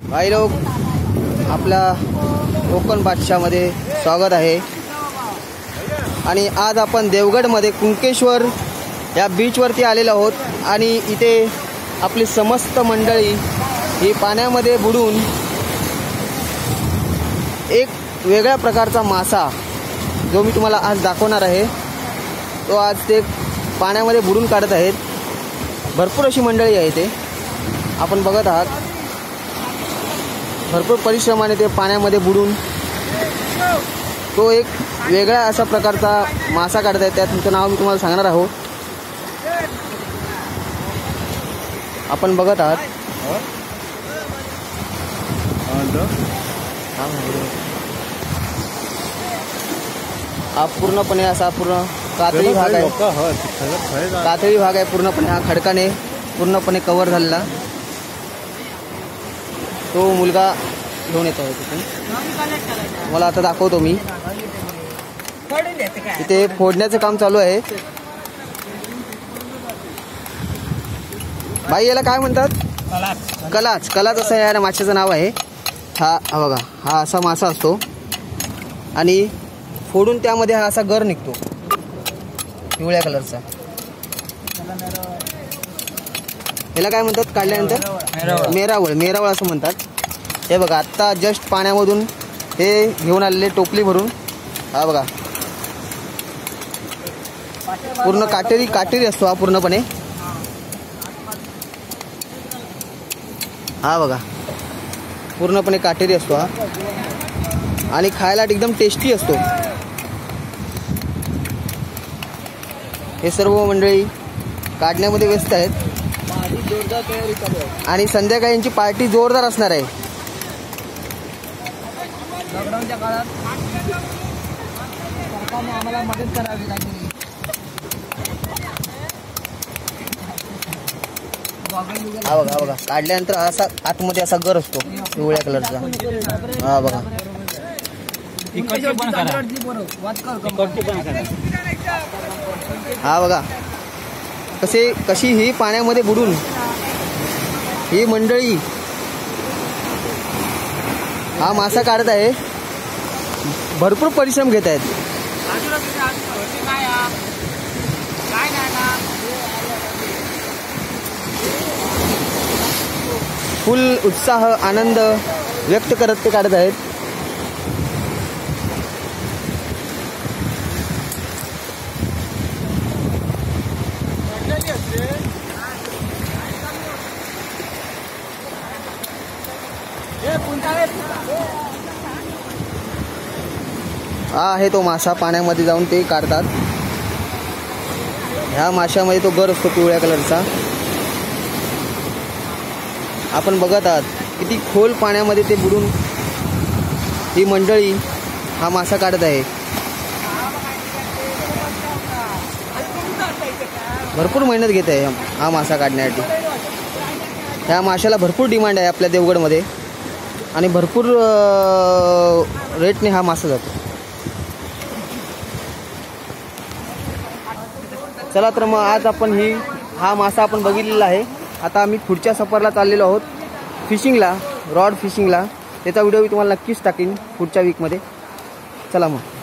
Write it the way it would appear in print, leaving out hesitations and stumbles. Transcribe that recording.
भाई लोग, आपल्या कोकण बादशाहमध्ये स्वागत आहे। आणि आज आपण देवगडमध्ये कुंकेश्वर या बीचवरती आलेलो आहोत आणि इथे आपली समस्त मंडळी ही पाण्यामध्ये बुडून एक वेगळ्या प्रकारचा मासा जो मी तुम्हाला आज दाखवणार आहे तो आज ते पाण्यामध्ये बुडून काढत आहेत। भरपूर अशी मंडळी आहे ते आपण बघत आहात। भरपूर परिश्रमाने ते पाण्यामध्ये बुडून तो एक वेगळा असा प्रकारचा मासा काढत आहे। त्याचं नाव मी तुम्हाला सांगणार आहोत। आपण बघत आहात हा पूर्णपणे असा पूर्ण कातळी भाग आहे। कातळी भाग आहे पूर्णपणे, हा खडकाने पूर्णपणे कव्हर झालेला। तो मुलगा घेऊन येतो आहे तिथून, मला आता दाखवतो मी। इथे फोडण्याचं काम चालू आहे। भाई याला काय म्हणतात? कलाच। कलाच असं या माशाचं नाव आहे। हा बघा, हा असा मासा असतो आणि फोडून त्यामध्ये हा असा गर निघतो पिवळ्या कलरचा। याला काय म्हणतात काढल्यानंतर? मेरावळ। मेरावळ असं म्हणतात। हे बघा, आत्ता जस्ट पाण्यामधून हे घेऊन आलेले टोपली भरून। हा बघा, पूर्ण काटेरी असतो हा पूर्णपणे। हा बघा, पूर्णपणे काटेरी असतो हा आणि खायला एकदम टेस्टी असतो। हे सर्व मंडळी काढण्यामध्ये व्यस्त आहेत आणि संध्याकाळी यांची पार्टी जोरदार असणार आहे। लॉकडाऊनच्या काळात सरकारने आम्हाला मदत करावी लागली। हा बघा, बघा काढल्यानंतर असा आतमध्ये असा गर असतो पिवळ्या कलरचा। हा बघा, हा बघा कशी ही पाण्यामध्ये बुडून ही मंडळी हा मासा काढत आहे। भरपूर परिश्रम घेत आहेत। फुल उत्साह आनंद व्यक्त करत ते काढत आहेत। हा आहे तो मासा, पाण्यामध्ये जाऊन ते काढतात। ह्या माशामध्ये तो गर असतो पिवळ्या कलरचा। आपण बघत आहात किती खोल पाण्यामध्ये ते बुडून ही मंडळी हा मासा काढत आहे। भरपूर मेहनत घेत आहे हा मासा काढण्यासाठी। ह्या माशाला भरपूर डिमांड आहे आपल्या देवगडमध्ये आणि भरपूर रेटने हा मासा जातो। चला तर मग आज आपण हा मासा आपण बघितलेला आहे। आता आम्ही पुढच्या सफरला चाललेलो आहोत फिशिंगला, रॉड फिशिंगला। त्याचा व्हिडिओ मी तुम्हाला नक्कीच टाकीन पुढच्या वीकमध्ये। चला मग।